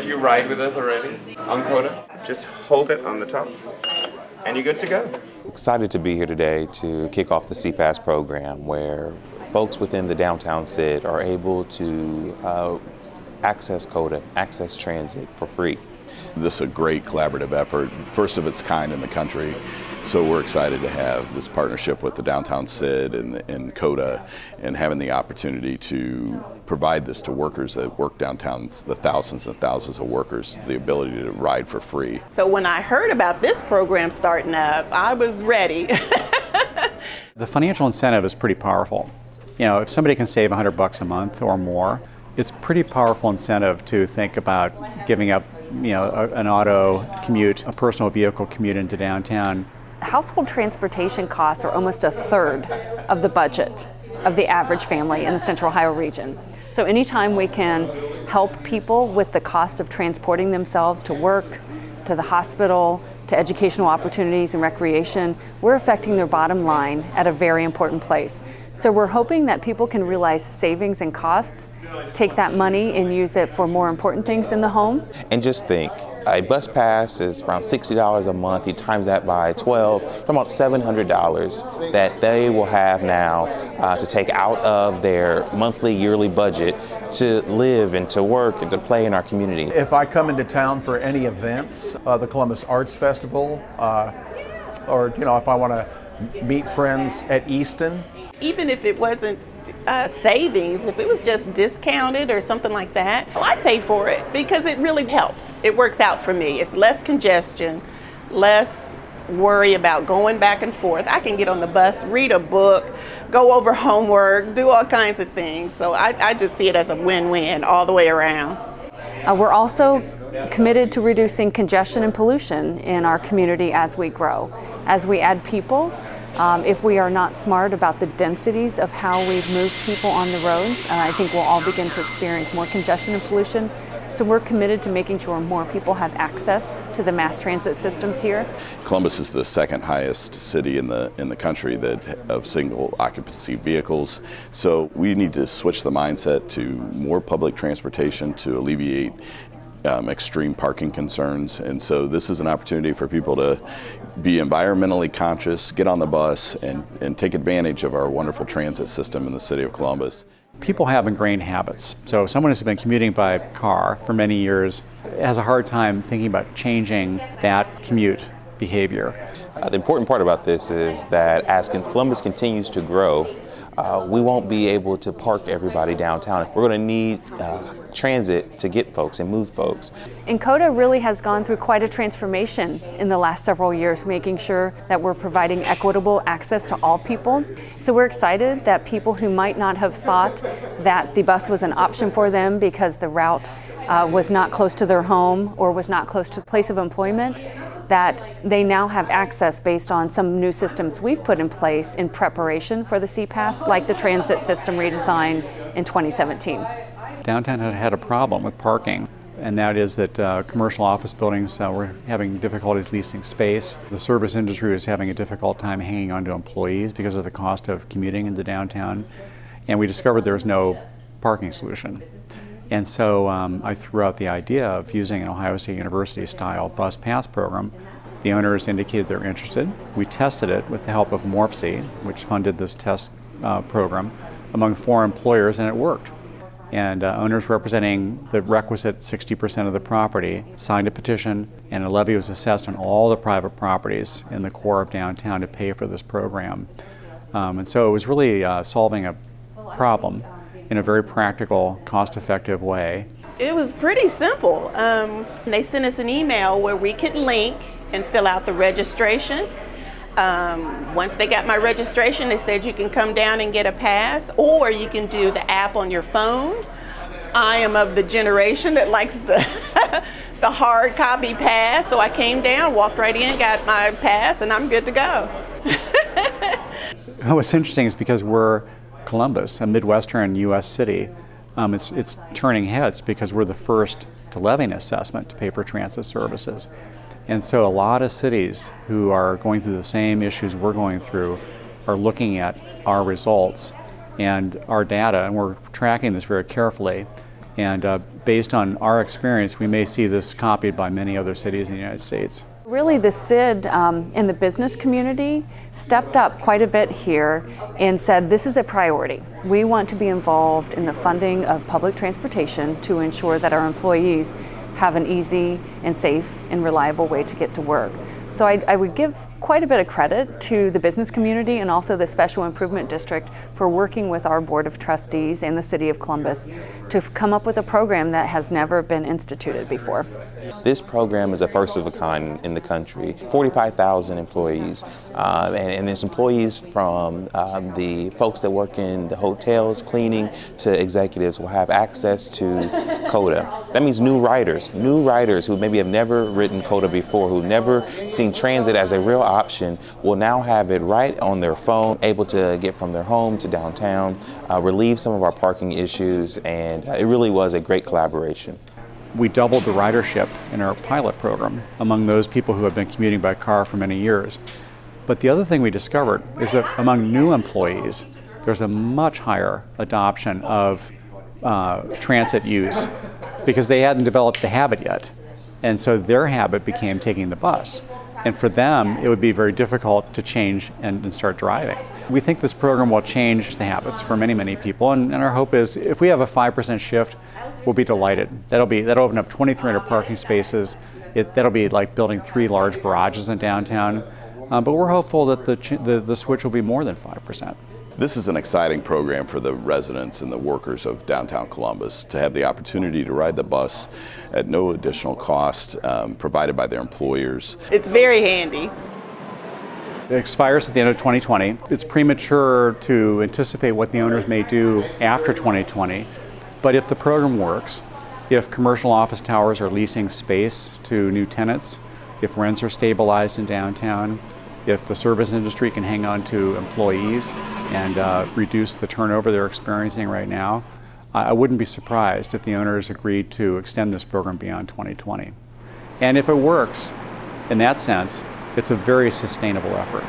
You ride with us already on COTA? Just hold it on the top and you're good to go. Excited to be here today to kick off the CPAS program where folks within the downtown CID are able to access COTA, access transit for free. This is a great collaborative effort, first of its kind in the country. So we're excited to have this partnership with the downtown CID and COTA and having the opportunity to provide this to workers that work downtown, the thousands and thousands of workers, the ability to ride for free. So when I heard about this program starting up, I was ready. The financial incentive is pretty powerful. You know, if somebody can save $100 a month or more, it's pretty powerful incentive to think about giving up, an auto commute, a personal vehicle commute into downtown. Household transportation costs are almost a third of the budget of the average family in the Central Ohio region. So anytime we can help people with the cost of transporting themselves to work, to the hospital, to educational opportunities and recreation, we're affecting their bottom line at a very important place. So we're hoping that people can realize savings and costs, take that money and use it for more important things in the home. And just think, a bus pass is around $60 a month. You times that by 12, about $700 that they will have now to take out of their monthly, yearly budget to live and to work and to play in our community. If I come into town for any events, the Columbus Arts Festival, or if I want to meet friends at Easton. Even if it wasn't savings, if it was just discounted or something like that, well, I'd pay for it because it really helps. It works out for me. It's less congestion, less worry about going back and forth. I can get on the bus, read a book, go over homework, do all kinds of things. So I just see it as a win-win all the way around. We're also committed to reducing congestion and pollution in our community as we grow. As we add people, if we are not smart about the densities of how we've moved people on the roads, I think we'll all begin to experience more congestion and pollution. So we're committed to making sure more people have access to the mass transit systems here. Columbus is the second highest city in the country of single occupancy vehicles. So we need to switch the mindset to more public transportation to alleviate extreme parking concerns, and so this is an opportunity for people to be environmentally conscious, get on the bus, and take advantage of our wonderful transit system in the city of Columbus. People have ingrained habits. So someone who's been commuting by car for many years has a hard time thinking about changing that commute behavior. The important part about this is that as Columbus continues to grow, we won't be able to park everybody downtown. We're going to need transit to get folks and move folks. And COTA really has gone through quite a transformation in the last several years, making sure that we're providing equitable access to all people. So we're excited that people who might not have thought that the bus was an option for them because the route was not close to their home or was not close to the place of employment, that they now have access based on some new systems we've put in place in preparation for the CPAS, like the transit system redesign in 2017. Downtown had a problem with parking, and that is that commercial office buildings were having difficulties leasing space. The service industry was having a difficult time hanging on to employees because of the cost of commuting into downtown, and we discovered there was no parking solution. And so I threw out the idea of using an Ohio State University-style bus pass program. The owners indicated they're interested. We tested it with the help of MORPC, which funded this test program, among 4 employers, and it worked. And owners representing the requisite 60% of the property signed a petition, and a levy was assessed on all the private properties in the core of downtown to pay for this program. And so it was really solving a problem in a very practical, cost-effective way. It was pretty simple. They sent us an email where we could link and fill out the registration. Once they got my registration, they said you can come down and get a pass, or you can do the app on your phone. I am of the generation that likes the the hard copy pass, so I came down, walked right in, got my pass, and I'm good to go. What's interesting is because we're Columbus, a Midwestern U.S. city, it's turning heads because we're the first to levy an assessment to pay for transit services. And so a lot of cities who are going through the same issues we're going through are looking at our results and our data, and we're tracking this very carefully. And based on our experience, we may see this copied by many other cities in the United States. Really, the CID in the business community stepped up quite a bit here and said this is a priority. We want to be involved in the funding of public transportation to ensure that our employees have an easy and safe and reliable way to get to work. So I would give quite a bit of credit to the business community and also the Special Improvement District for working with our Board of Trustees and the City of Columbus to come up with a program that has never been instituted before. This program is a first of a kind in the country. 45,000 employees, and there's employees from the folks that work in the hotels, cleaning, to executives will have access to COTA. That means new riders who maybe have never ridden COTA before, who've never seen transit as a real option, will now have it right on their phone, able to get from their home to downtown, relieve some of our parking issues, and it really was a great collaboration. We doubled the ridership in our pilot program among those people who have been commuting by car for many years. But the other thing we discovered is that among new employees, there's a much higher adoption of transit use because they hadn't developed the habit yet. And so their habit became taking the bus. And for them, it would be very difficult to change and start driving. We think this program will change the habits for many, many people. And our hope is if we have a 5% shift, we'll be delighted. That'll open up 2,300 parking spaces. That'll be like building 3 large garages in downtown. But we're hopeful that the switch will be more than 5%. This is an exciting program for the residents and the workers of downtown Columbus to have the opportunity to ride the bus at no additional cost provided by their employers. It's very handy. It expires at the end of 2020. It's premature to anticipate what the owners may do after 2020, but if the program works, if commercial office towers are leasing space to new tenants, if rents are stabilized in downtown, if the service industry can hang on to employees and reduce the turnover they're experiencing right now, I wouldn't be surprised if the owners agreed to extend this program beyond 2020. And if it works, in that sense, it's a very sustainable effort.